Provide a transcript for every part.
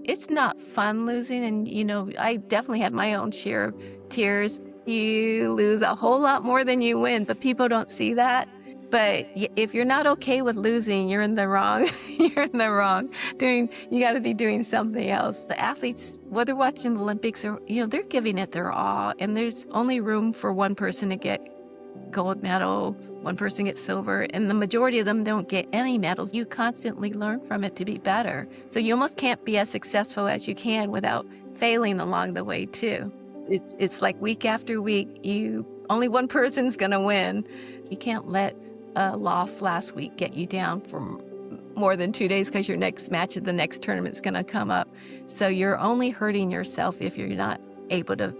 It's not fun losing, and, I definitely had my own share of tears. You lose a whole lot more than you win, but people don't see that. But if you're not okay with losing, you're in the wrong. You're in the wrong. You got to be doing something else. The athletes, whether watching the Olympics or, they're giving it their all, and there's only room for one person to get gold medal, one person gets silver, and the majority of them don't get any medals. You constantly learn from it to be better. So you almost can't be as successful as you can without failing along the way too. It's like week after week, only one person's gonna win. You can't let a loss last week get you down for more than 2 days because your next match of the next tournament's gonna come up. So you're only hurting yourself if you're not able to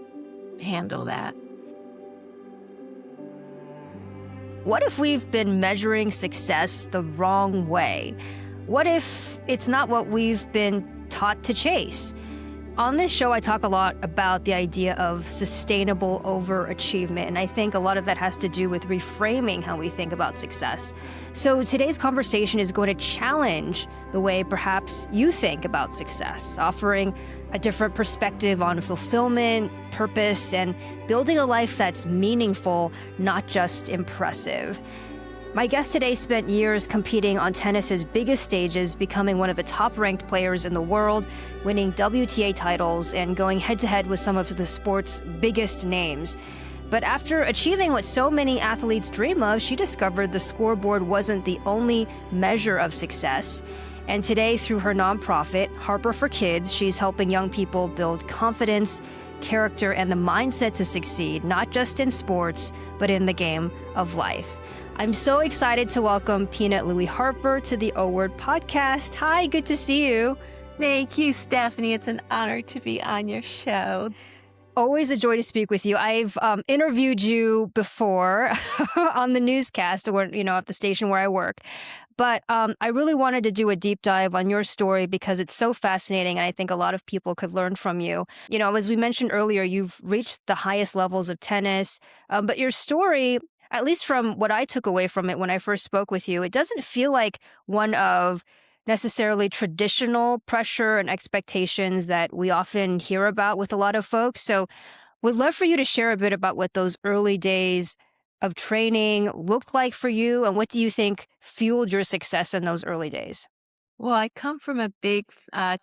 handle that. What if we've been measuring success the wrong way? What if it's not what we've been taught to chase? On this show, I talk a lot about the idea of sustainable overachievement, and I think a lot of that has to do with reframing how we think about success. So today's conversation is going to challenge the way perhaps you think about success, offering a different perspective on fulfillment, purpose, and building a life that's meaningful, not just impressive. My guest today spent years competing on tennis's biggest stages, becoming one of the top-ranked players in the world, winning WTA titles, and going head-to-head with some of the sport's biggest names. But after achieving what so many athletes dream of, she discovered the scoreboard wasn't the only measure of success. And today, through her nonprofit, Harper for Kids, she's helping young people build confidence, character, and the mindset to succeed, not just in sports, but in the game of life. I'm so excited to welcome Peanut Louie Harper to the O Word podcast. Hi, good to see you. Thank you, Stephanie. It's an honor to be on your show. Always a joy to speak with you. I've interviewed you before on the newscast, or at the station where I work. But I really wanted to do a deep dive on your story because it's so fascinating, and I think a lot of people could learn from you. As we mentioned earlier, you've reached the highest levels of tennis, but your story, at least from what I took away from it when I first spoke with you, it doesn't feel like one of necessarily traditional pressure and expectations that we often hear about with a lot of folks. So would love for you to share a bit about what those early days of training looked like for you, and what do you think fueled your success in those early days? Well, I come from a big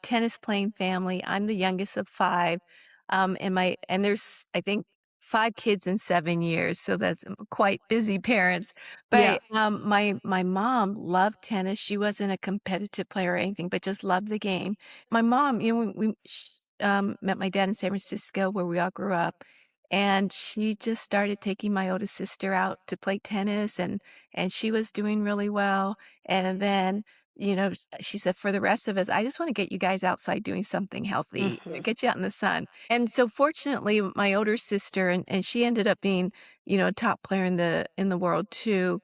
tennis playing family. I'm the youngest of five, and there's, I think, 5 kids in 7 years, so that's quite busy parents. Yeah. But my mom loved tennis. She wasn't a competitive player or anything, but just loved the game. My mom, we met my dad in San Francisco, where we all grew up, and she just started taking my oldest sister out to play tennis, and she was doing really well. And then she said, for the rest of us, I just want to get you guys outside doing something healthy, Hmm. get you out in the sun. And so fortunately, my older sister, and she ended up being, a top player in the world too.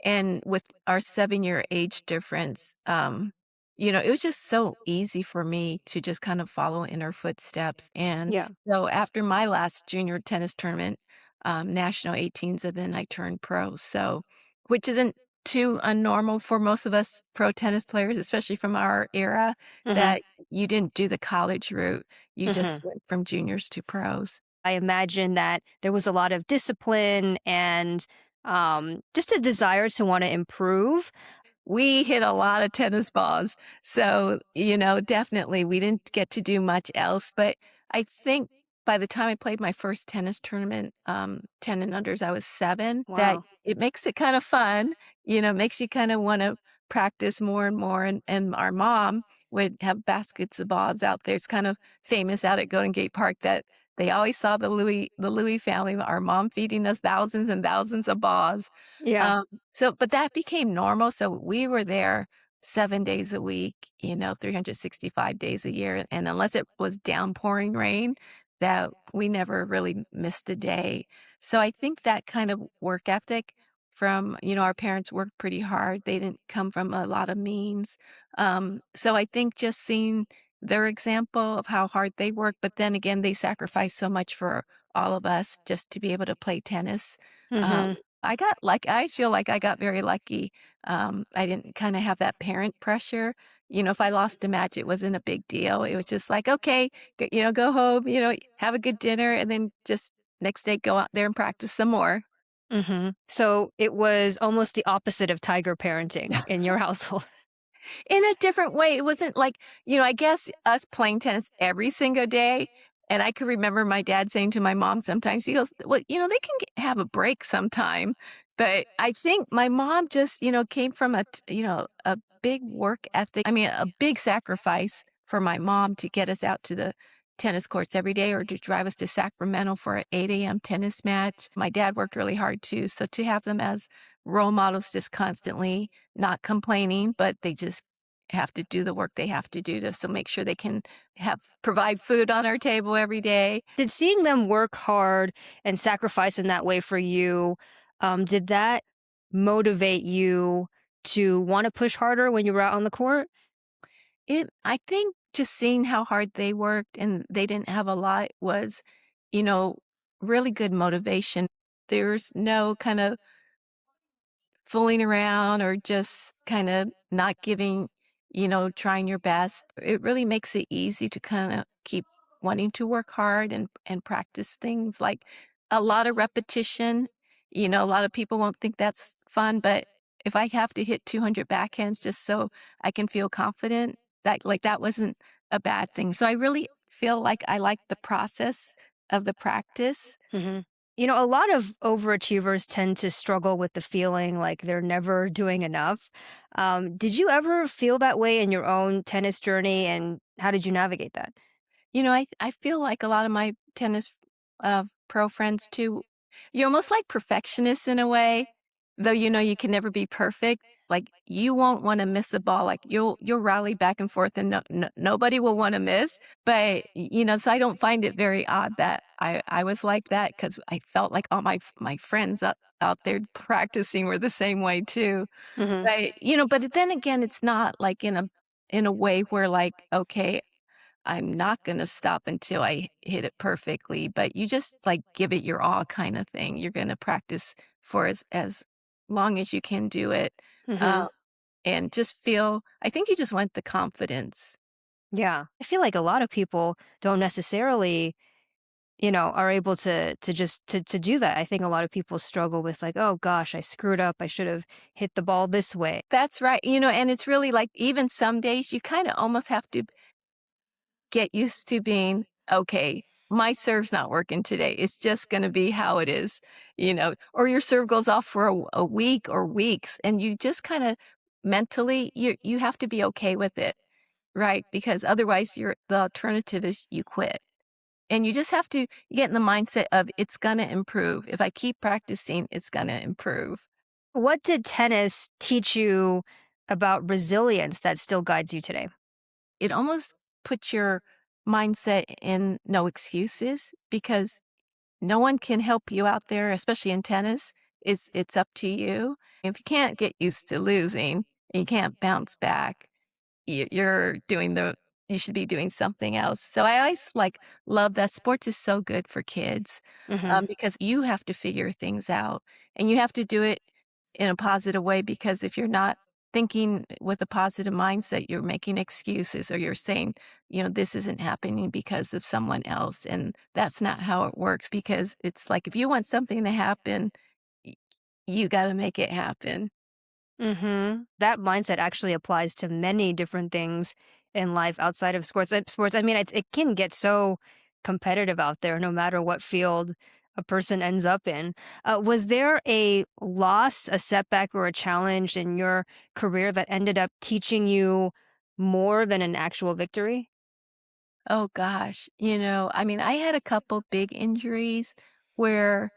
And with our 7-year age difference, it was just so easy for me to just kind of follow in her footsteps. And Yeah. so after my last junior tennis tournament, national 18s, and then I turned pro. So, which isn't too unnormal for most of us pro tennis players, especially from our era, Hmm. that you didn't do the college route. You just Hmm. went from juniors to pros. I imagine that there was a lot of discipline and just a desire to want to improve. We hit a lot of tennis balls. So, definitely we didn't get to do much else. But I think by the time I played my first tennis tournament, 10 and unders, I was 7, that Wow. it makes it kind of fun, makes you kind of want to practice more and more. And our mom would have baskets of balls out there. It's kind of famous out at Golden Gate Park that they always saw the Louis family, our mom feeding us thousands and thousands of balls. Yeah. Um, but that became normal, so we were there 7 days a week, 365 days a year, and unless it was downpouring rain, that we never really missed a day. So I think that kind of work ethic from, our parents worked pretty hard. They didn't come from a lot of means. So I think just seeing their example of how hard they work, but then again, they sacrificed so much for all of us just to be able to play tennis. Um, Hmm. I feel like I got very lucky. I didn't kinda have that parent pressure. if I lost a match, it wasn't a big deal. It was just like, "Okay, go home, have a good dinner, and then just next day go out there and practice some more." So it was almost the opposite of tiger parenting in your household. In a different way. It wasn't like, I guess us playing tennis every single day, and I could remember my dad saying to my mom sometimes, he goes, "Well, they can have a break sometime." But I think my mom just, came from a big work ethic. I mean, a big sacrifice for my mom to get us out to the tennis courts every day or to drive us to Sacramento for an 8 a.m. tennis match. My dad worked really hard too. So to have them as role models just constantly not complaining, but they just have to do the work they have to do to so make sure they can provide food on our table every day. Did seeing them work hard and sacrifice in that way for you, did that motivate you to want to push harder when you were out on the court? I think just seeing how hard they worked and they didn't have a lot was, you know, really good motivation. There's no kind of fooling around or just kinda not giving trying your best. It really makes it easy to kinda keep wanting to work hard and practice things, like, a lot of repetition. A lot of people won't think that's fun, but if I have to hit 200 backhands just so I can feel confident, that wasn't a bad thing. So I really feel like I like the process of the practice. A lot of overachievers tend to struggle with the feeling like they're never doing enough. Did you ever feel that way in your own tennis journey, and how did you navigate that? I feel like a lot of my tennis, pro friends too, you're almost like perfectionists in a way, though you can never be perfect. Like, you won't wanna miss a ball, like, you'll rally back and forth and nobody will wanna miss, but, so I don't find it very odd that I was like that because I felt like all my friends out there practicing were the same way too. hmm But then again, it's not like in a way where like, "Okay, I'm not gonna stop until I hit it perfectly," but you just, like, give it your all kinda thing. You're gonna practice for as long as you can do it, hmm um, and just feel I think you just want the confidence. Yeah, I feel like a lot of people don't necessarily, are able to just to do that. I think a lot of people struggle with like, oh gosh, I screwed up. I should have hit the ball this way. That's right, and it's really, like, even some days you kinda almost have to get used to being, "Okay, my serve's not working today. It's just gonna be how it is," or your serve goes off for a week or weeks, and you just kinda mentally you have to be okay with it, right? Because otherwise the alternative is you quit. And you just have to get in the mindset of, "It's gonna improve. If I keep practicing, it's gonna improve." What did tennis teach you about resilience that still guides you today? It almost puts your mindset in no excuses because no one can help you out there, especially in tennis. It's up to you. If you can't get used to losing and you can't bounce back, you're doing you should be doing something else. So I always love that sports is so good for kids, hmm because you have to figure things out and you have to do it in a positive way because if you're not thinking with a positive mindset, you're making excuses or you're saying, this isn't happening because of someone else. And that's not how it works because it's like if you want something to happen, y- you got to make it happen. That mindset actually applies to many different things in life outside of sports. Sports, I mean, it can get so competitive out there, no matter what field a person ends up in. Was there a loss, a setback, or a challenge in your career that ended up teaching you more than an actual victory? Oh gosh, I mean, I had a couple big injuries where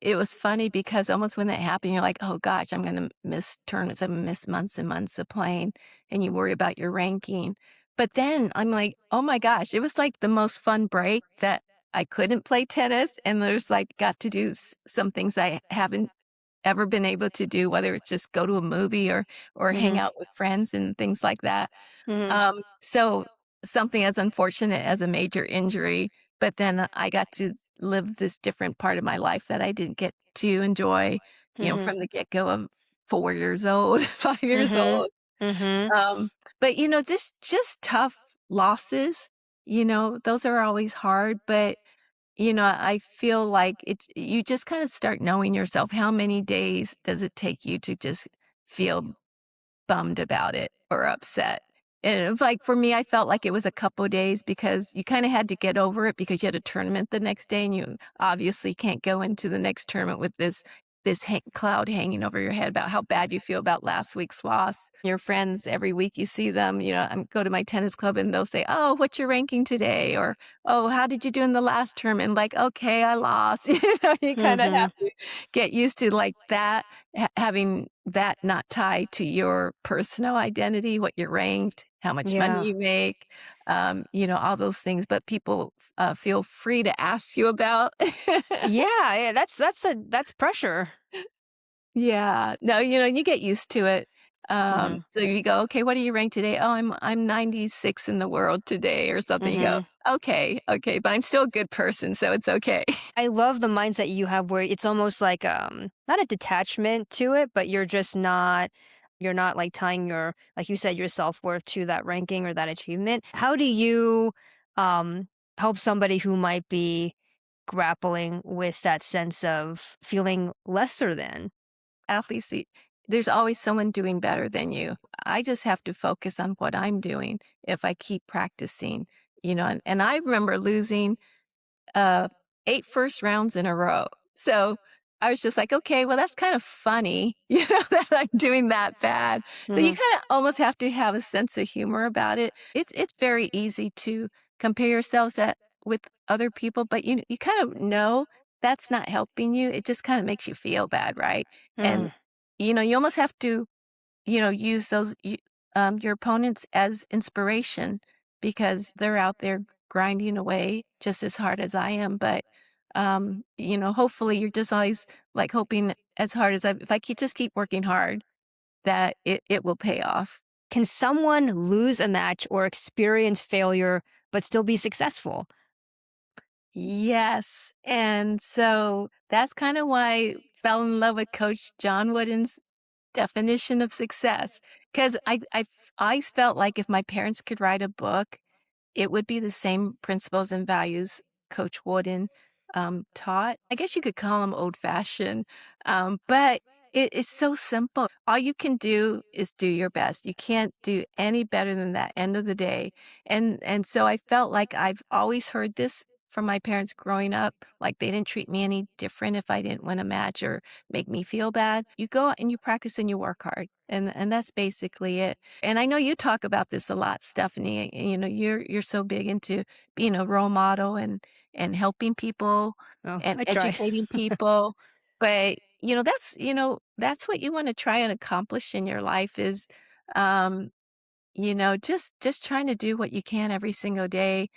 it was funny because almost when that happened, you're like, "Oh gosh, I'm gonna miss tournaments, I'm gonna miss months and months of playing," and you worry about your ranking. But then I'm like, "Oh my gosh," it was like the most fun break that I couldn't play tennis and there's got to do some things I haven't ever been able to do, whether it's just go to a movie or hang hmm out with friends and things like that. hmm So something as unfortunate as a major injury, but then I got to live this different part of my life that I didn't get to enjoy, hmm from the get-go of 4 years old, 5 years hmm old. Mhm. Um, but, just tough losses, those are always hard, but, I feel like you just kinda start knowing yourself. How many days does it take you to just feel bummed about it or upset. And it was like, for me, I felt like it was a couple days because you kinda had to get over it because you had a tournament the next day, and you obviously can't go into the next tournament with this cloud hanging over your head about how bad you feel about last week's loss. Your friends, every week you see them, I go to my tennis club and they'll say, "Oh, what's your ranking today?" Or, "Oh, how did you do in the last tournament?" Like, "Okay, I lost." You kinda Mhm. have to get used to, like, that having that not tied to your personal identity, what you're ranked, how much money Yeah. you make, all those things, but people, feel free to ask you about. Yeah, yeah, that's pressure. Yeah. No, you get used to it. Mhm. So you go, "Okay, what are you ranked today?" "Oh, I'm 96 in the world today," or something. You go, Mhm. "Okay, okay, but I'm still a good person, so it's okay." I love the mindset you have where it's almost like, not a detachment to it, but you're not, like, tying your like you said, your self-worth to that ranking or that achievement. How do you, um, help somebody who might be grappling with that sense of feeling lesser than? Athletes, there's always someone doing better than you. I just have to focus on what I'm doing if I keep practicing, and I remember losing uh, 8 first rounds in a row. So, I was just like, "Okay, well, that's kind of funny, that I'm doing that bad." So, you Mhm. kinda almost have to have a sense of humor about it. It's very easy to compare yourselves with other people, but you kind of know that's not helping you. It just kinda makes you feel bad, right? And, Mm. you almost have to use your opponents as inspiration because they're out there grinding away just as hard as I am. But, hopefully you're just always like hoping as hard as if I just keep working hard, that it will pay off. Can someone lose a match or experience failure but still be successful? Yes. And so that's kind of why I fell in love with Coach John Wooden's definition of success. Because I always felt like if my parents could write a book, it would be the same principles and values Coach Wooden, taught. I guess you could call him old-fashioned, but it is so simple. All you can do is do your best. You can't do any better than that end of the day, and so I felt like I've always heard this from my parents growing up, like, they didn't treat me any different if I didn't win a match or make me feel bad. You go out and you practice and you work hard, and that's basically it. And I know you talk about this a lot, Stephanie. You're so big into being a role model and helping people Oh, and I try. educating people. But, that's what you wanna try and accomplish in your life is, um, just trying to do what you can every single day,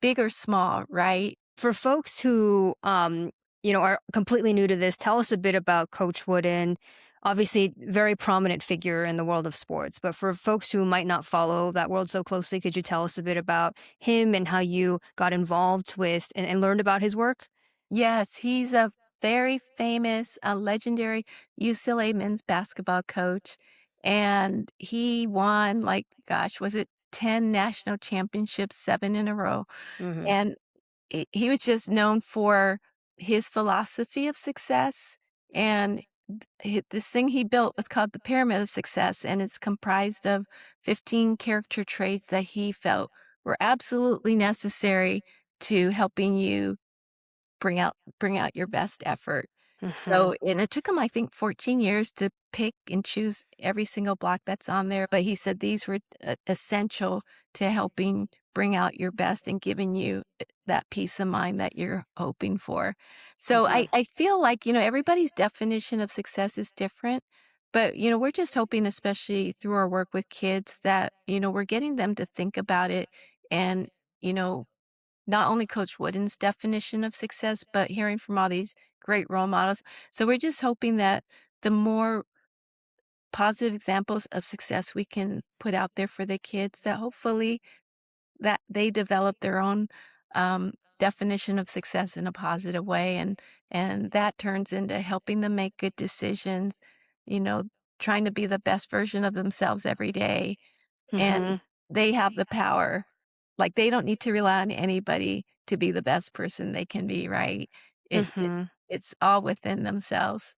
big or small, right? For folks who, are completely new to this, tell us a bit about Coach Wooden. Obviously, very prominent figure in the world of sports. But for folks who might not follow that world so closely, could you tell us a bit about him and how you got involved with and learned about his work? Yes, he's a very famous, legendary UCLA men's basketball coach, and he won, like, gosh, was it 10 national championships, 7 in a row, Hmm. and he was just known for his philosophy of success, and this thing he built was called the Pyramid of Success, and it's comprised of 15 character traits that he felt were absolutely necessary to helping you bring out your best effort. Hmm. So and it took him, I think, 14 years to pick and choose every single block that's on there, but he said these were essential to helping bring out your best and giving you that peace of mind that you're hoping for. So Hmm. I feel like, everybody's definition of success is different, but, we're just hoping, especially through our work with kids, that, we're getting them to think about it and, you know, not only Coach Wooden's definition of success, but hearing from all these great role models. So we're just hoping that the more positive examples of success we can put out there for the kids, that hopefully that they develop their own definition of success in a positive way, and that turns into helping them make good decisions, you know, trying to be the best version of themselves every day, and Mhm. they have the power. Like, they don't need to rely on anybody to be the best person they can be, right? Mhm. It's all within themselves.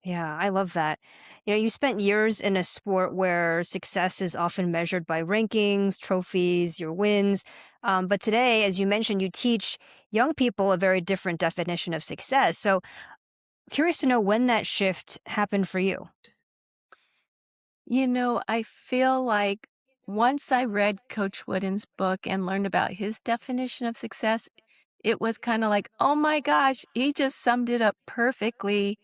Yeah, I love that. You spent years in a sport where success is often measured by rankings, trophies, your wins. But today, as you mentioned, you teach young people a very different definition of success. So, curious to know when that shift happened for you. I feel like once I read Coach Wooden's book and learned about his definition of success, it was kinda like, "Oh my gosh, he just summed it up perfectly."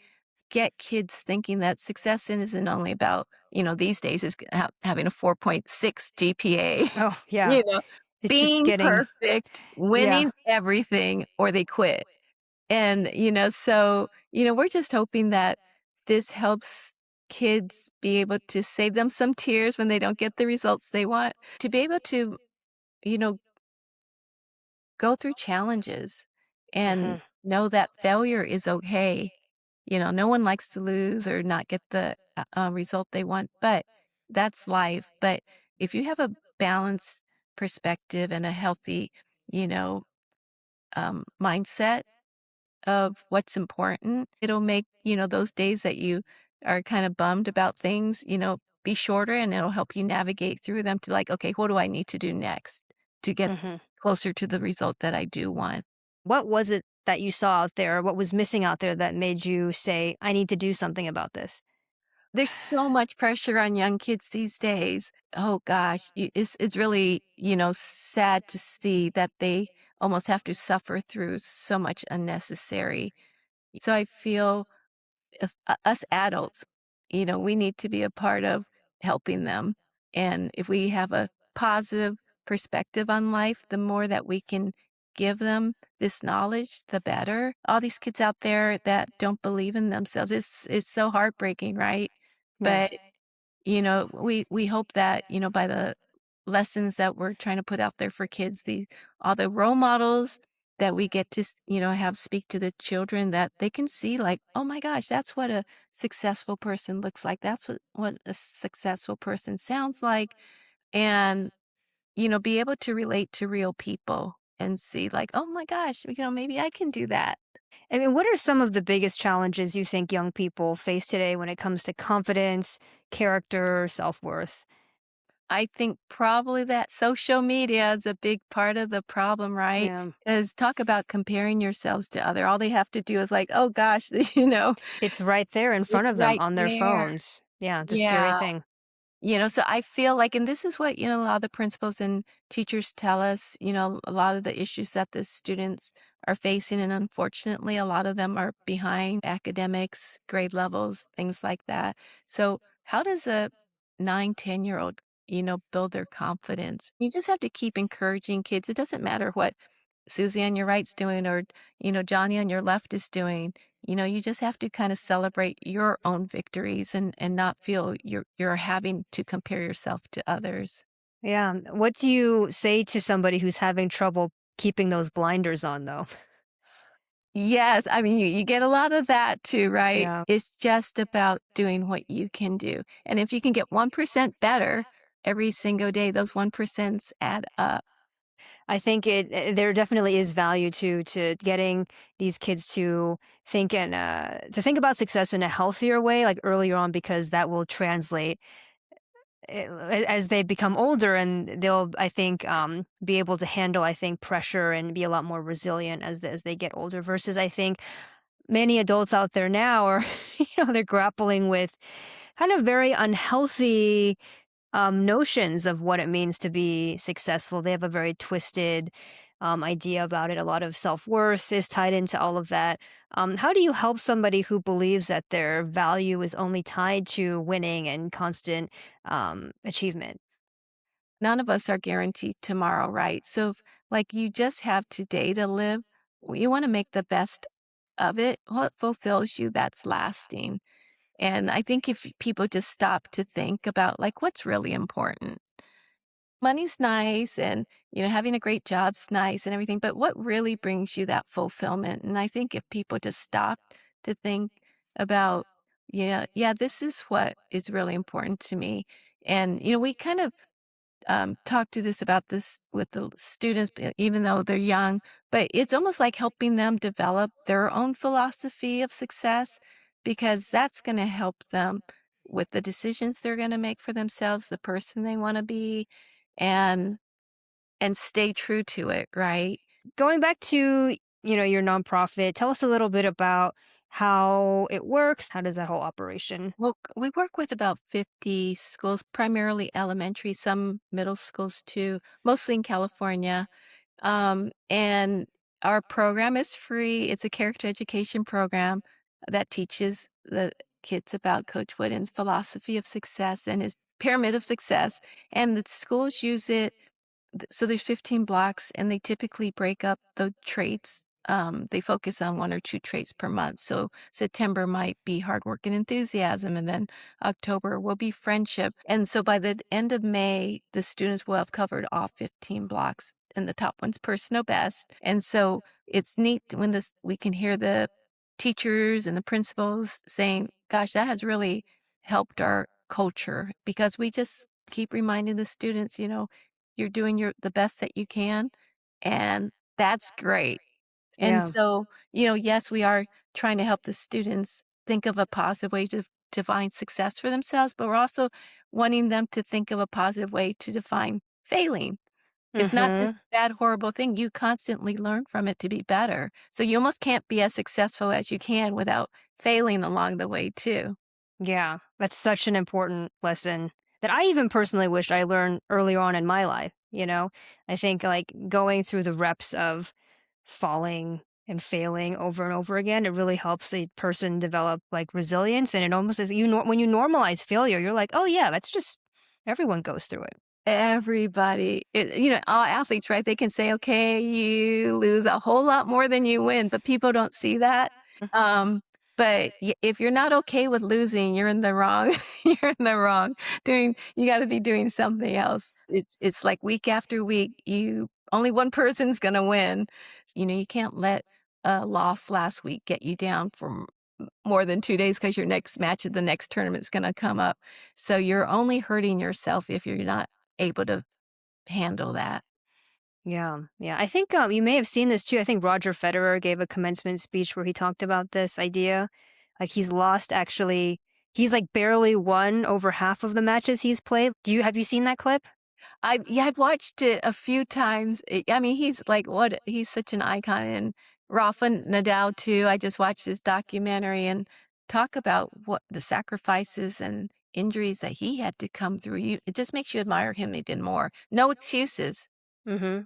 Get kids thinking that success isn't only about, these days is having a 4.6 GPA, Oh, yeah. you know, It's just being getting, perfect, yeah. winning everything, or they quit. And, we're just hoping that this helps kids be able to save them some tears when they don't get the results they want, to be able to, you know, go through challenges and Hmm. know that failure is okay. No one likes to lose or not get the result they want, but that's life. But if you have a balanced perspective and a healthy, you know, mindset of what's important, it'll make, those days that you are kind of bummed about things, be shorter, and it'll help you navigate through them to like, okay, what do I need to do next to get Hmm. closer to the result that I do want? What was it that you saw out there? What was missing out there that made you say, I need to do something about this? There's so much pressure on young kids these days. Oh gosh, it's really, sad to see that they almost have to suffer through so much unnecessary. So I feel us adults, we need to be a part of helping them. And if we have a positive perspective on life, the more that we can give them this knowledge, the better. All these kids out there that don't believe in themselves, it's so heartbreaking, right? Yeah. But we hope that, by the lessons that we're trying to put out there for kids, these all the role models that we get to, have speak to the children that they can see like, "Oh my gosh, that's what a successful person looks like. That's what a successful person sounds like." And, be able to relate to real people and see like, "Oh my gosh, maybe I can do that." I mean, what are some of the biggest challenges you think young people face today when it comes to confidence, character, self worth? I think probably that social media is a big part of the problem, right? Yeah. Is talk about comparing yourselves to other. All they have to do is like, "Oh gosh," It's right there in front it's of them right on their there. phones. Yeah, it's a scary Yeah. thing. So I feel like, and this is what, a lot of the principals and teachers tell us, a lot of the issues that the students are facing. And unfortunately, a lot of them are behind academics, grade levels, things like that. So how does a 9, 10-year-old, build their confidence? You just have to keep encouraging kids. It doesn't matter what Susie on your right's doing or, Johnny on your left is doing. You just have to kind of celebrate your own victories and not feel you're having to compare yourself to others. Yeah. What do you say to somebody who's having trouble keeping those blinders on, though? Yes, I mean, you get a lot of that too, right? Yeah. It's just about doing what you can do. And if you can get 1% better every single day, those 1% add up. I think there definitely is value to getting these kids to think about success in a healthier way, like earlier on, because that will translate as they become older, and they'll, I think, be able to handle, I think, pressure and be a lot more resilient as they get older. Versus, I think many adults out there now are, they're grappling with kind of very unhealthy notions of what it means to be successful. They have a very twisted idea about it. A lot of self worth is tied into all of that. How do you help somebody who believes that their value is only tied to winning and constant achievement? None of us are guaranteed tomorrow, right? So, like, you just have today to live. You want to make the best of it. What fulfills you, that's lasting. And I think if people just stop to think about, like, what's really important. Money's nice and, having a great job's nice and everything, but what really brings you that fulfillment? And I think if people just stop to think about Yeah, yeah, this is what is really important to me. And, we kind of talk to this about this with the students, even though they're young, but it's almost like helping them develop their own philosophy of success because that's going to help them with the decisions they're going to make for themselves, the person they want to be, and stay true to it, right? Going back to, your nonprofit, tell us a little bit about how it works. How does that whole operation? Well, we work with about 50 schools, primarily elementary, some middle schools too, mostly in California. And our program is free. It's a character education program that teaches the kids about Coach Wooden's philosophy of success and his pyramid of success. And the schools use it so there's 15 blocks, and they typically break up the traits. They focus on 1 or 2 traits per month. So September might be hard work and enthusiasm, and then October will be friendship. And so by the end of May, the students will have covered all 15 blocks, and the top one's personal best. And so it's neat when we can hear the teachers and the principals saying, "Gosh, that has really helped our culture," because we just keep reminding the students, you're doing the best that you can, and that's great. And Yeah. so, yes, we are trying to help the students think of a positive way to define success for themselves, but we're also wanting them to think of a positive way to define failing. It's not this Mhm. bad, horrible thing. You constantly learn from it to be better. So you almost can't be as successful as you can without failing along the way too. Yeah, that's such an important lesson that I even personally wish I learned earlier on in my life. I think like going through the reps of falling and failing over and over again, it really helps a person develop like resilience. And it almost is when you normalize failure, you're like, oh yeah, that's just everyone goes through it. Everybody, all athletes, right? They can say, "Okay, you lose a whole lot more than you win," but people don't see that. Mm. Um, but if you're not okay with losing, you're in the wrong. You're in the wrong. You got to be doing something else. It's like week after week, you only one person's gonna win. You can't let a loss last week get you down for more than 2 days because your next match at the next tournament's gonna come up. So you're only hurting yourself if you're not able to handle that. Yeah, yeah. I think you may have seen this too. I think Roger Federer gave a commencement speech where he talked about this idea. Like he's lost actually, he's like barely won over half of the matches he's played. Have you seen that clip? I've watched it a few times. I mean, he's such an icon, and Rafa Nadal too. I just watched his documentary and talk about what the sacrifices and injuries that he had to come through. It just makes you admire him even more. No excuses. Mm-hmm.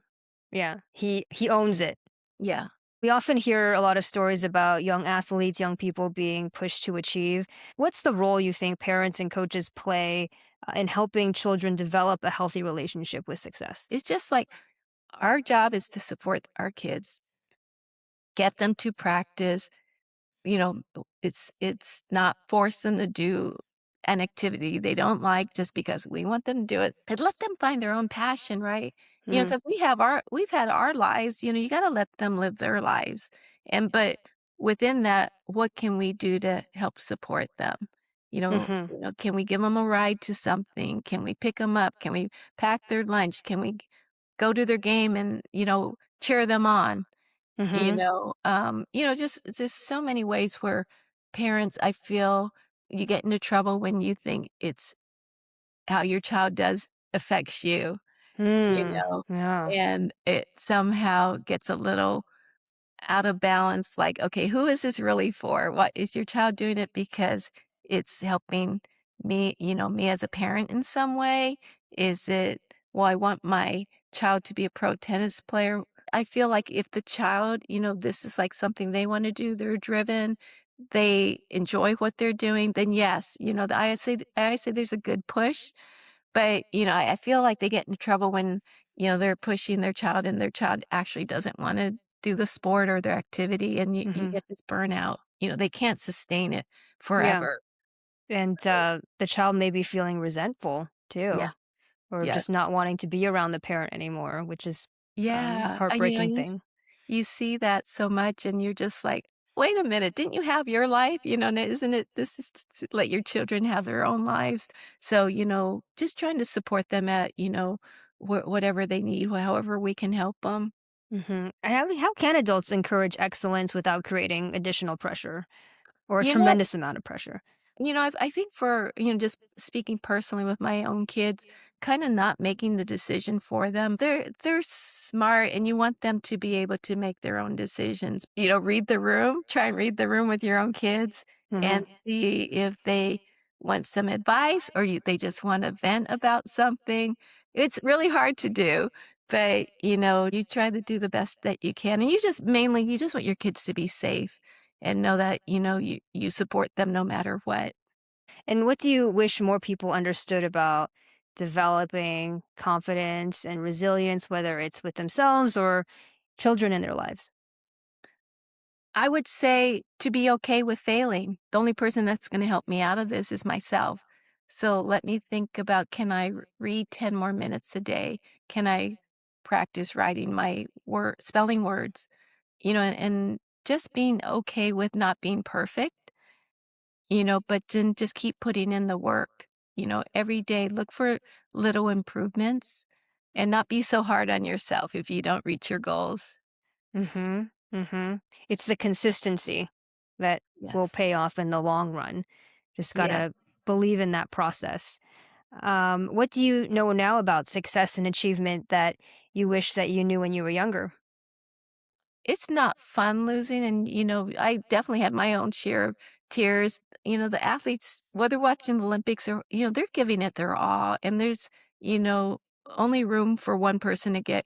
Yeah, he owns it. Yeah. We often hear a lot of stories about young athletes, young people being pushed to achieve. What's the role you think parents and coaches play in helping children develop a healthy relationship with success? It's just like our job is to support our kids, get them to practice. It's not force them to do an activity they don't like just because we want them to do it, and let them find their own passion, right? Mm, Because we've had our lives, you gotta let them live their lives, but within that, what can we do to help support them? mm-hmm, Can we give them a ride to something? Can we pick them up? Can we pack their lunch? Can we go to their game and, cheer them on? mm-hmm, Just so many ways where parents, I feel you get into trouble when you think it's how your child does affects you, you mm, know, yeah, and it somehow gets a little out of balance, like, "Okay, who is this really for? What is your child doing it because it's helping me as a parent in some way? Is it, well, I want my child to be a pro tennis player?" I feel like if the child, this is like something they wanna do, they're driven, they enjoy what they're doing, then yes, I say there's a good push, but, I feel like they get in trouble when, they're pushing their child and their child actually doesn't wanna do the sport or their activity, and you mm-hmm, get this burnout. They can't sustain it yeah. forever. And the child may be feeling resentful Yeah. too, or Yeah. just not wanting to be around the parent anymore, which is Yeah. heartbreaking You thing. you see that so much, and you're just like, wait a minute, didn't you have your life? Isn't it this is to let your children have their own lives. So, just trying to support them at, whatever they need, however we can help them. How can adults encourage excellence without creating additional pressure or a You know tremendous amount of pressure? I think for, just speaking personally with my own kids, kind of not making the decision for them. They're smart and you want them to be able to make their own decisions. Read the room, try and read the room with your own kids Hmm. and see if they want some advice or they just want to vent about something. It's really hard to do, but you try to do the best that you can. And you just want your kids to be safe and know that, you support them no matter what. And what do you wish more people understood about developing confidence and resilience, whether it's with themselves or children in their lives? I would say to be okay with failing. The only person that's gonna help me out of this is myself. So let me think about, can I read 10 more minutes a day? Can I practice writing my spelling words? And just being okay with not being perfect, but then just keep putting in the work. Every day, look for little improvements and not be so hard on yourself if you don't reach your goals. Mhm. Mhm. It's the consistency that will Yes. pay off in the long run. Just Yeah. gotta believe in that process. What do you know now about success and achievement that you wish that you knew when you were younger? It's not fun losing, and, I definitely had my own share of tears. The athletes, whether watching the Olympics or, they're giving it their all, and there's, you know, only room for one person to get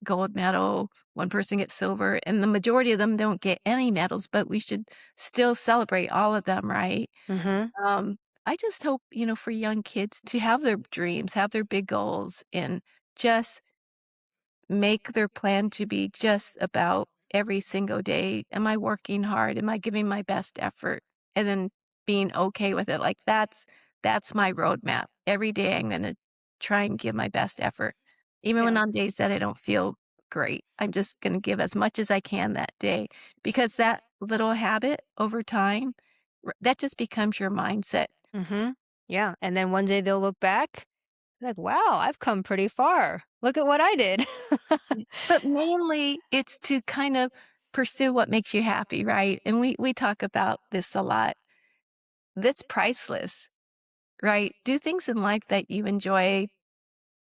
gold medal, one person gets silver, and the majority of them don't get any medals, but we should still celebrate all of them, right? Mhm. Um, I just hope, for young kids to have their dreams, have their big goals, and just make their plan to be just about every single day. Am I working hard? Am I giving my best effort? And then being okay with it. Like that's my roadmap. Every day I'm gonna try and give my best effort. Even when Yeah. on days that I don't feel great. I'm just gonna give as much as I can that day. Because that little habit over time, that just becomes your mindset. Mhm. Yeah, and then one day they'll look back like, "Wow, I've come pretty far. Look at what I did." But mainly, it's to kind of pursue what makes you happy, right? And we talk about this a lot. That's priceless, right? Do things in life that you enjoy,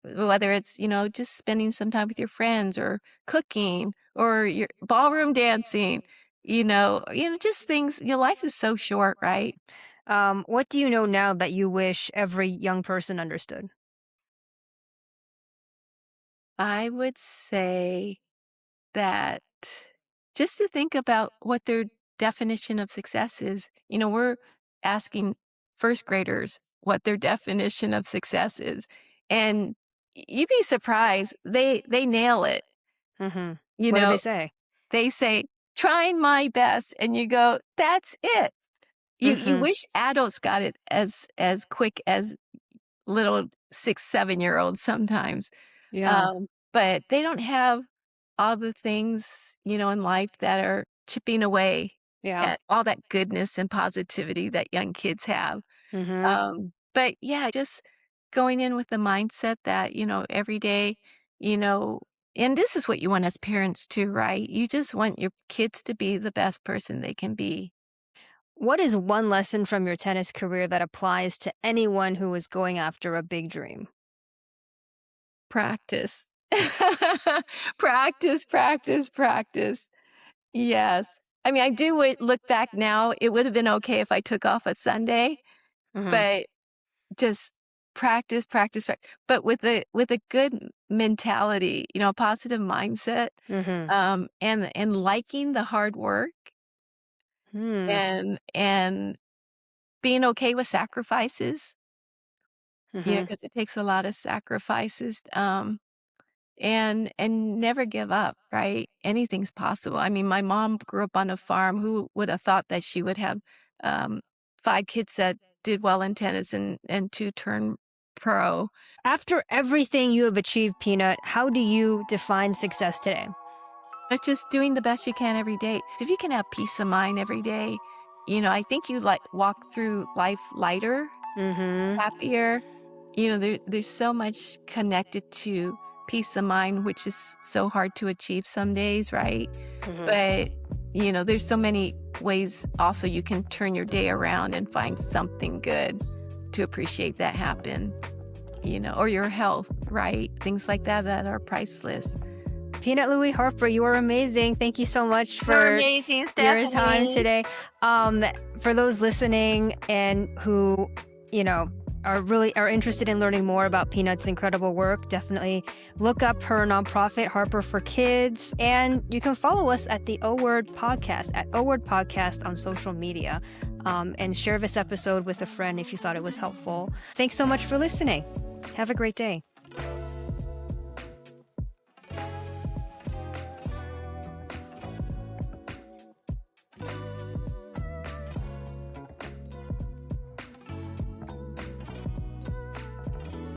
whether it's, just spending some time with your friends or cooking or your ballroom dancing, just things. Your life is so short, right? What do you know now that you wish every young person understood? I would say that just to think about what their definition of success is. We're asking first graders what their definition of success is. And you'd be surprised. They nail it. Mhm. You What do they know, say? they say, trying my best, and you go, that's it. You Mhm. wish adults got it as quick as little 6, 7-year olds sometimes. Yeah. But they don't have all the things, in life that are chipping away Yeah. at all that goodness and positivity that young kids have. Mhm. But yeah, just going in with the mindset that, every day, you know, and this is what you want as parents too, right? You just want your kids to be the best person they can be. What is one lesson from your tennis career that applies to anyone who is going after a big dream? Practice. Practice, practice, practice. Yes. I mean, I do look back now, it would have been okay if I took off a Sunday, Mhm. but just practice, practice, but with a good mentality, a positive mindset, Mhm. and liking the hard work Hmm. and being okay with sacrifices, Mhm. because it takes a lot of sacrifices, and never give up, right? Anything's possible. I mean, my mom grew up on a farm. Who would have thought that she would have, um, 5 kids that did well in tennis and 2 turn pro? After everything you have achieved, Peanut, how do you define success today? But just doing the best you can every day. If you can have peace of mind every day, I think you like walk through life lighter, Mm-hmm. happier. There's so much connected to peace of mind, which is so hard to achieve some days, right? Mm-hmm. But, there's so many ways also you can turn your day around and find something good to appreciate that happen, or your health, right? Things like that are priceless. Peanut Louie Harper, you are amazing. Thank you so much You're for amazing, your time Stephanie. today. For those listening and who, are interested in learning more about Peanut's incredible work, definitely look up her nonprofit, Harper for Kids. And you can follow us at the O Word Podcast, at O Word Podcast on social media. And share this episode with a friend if you thought it was helpful. Thanks so much for listening. Have a great day.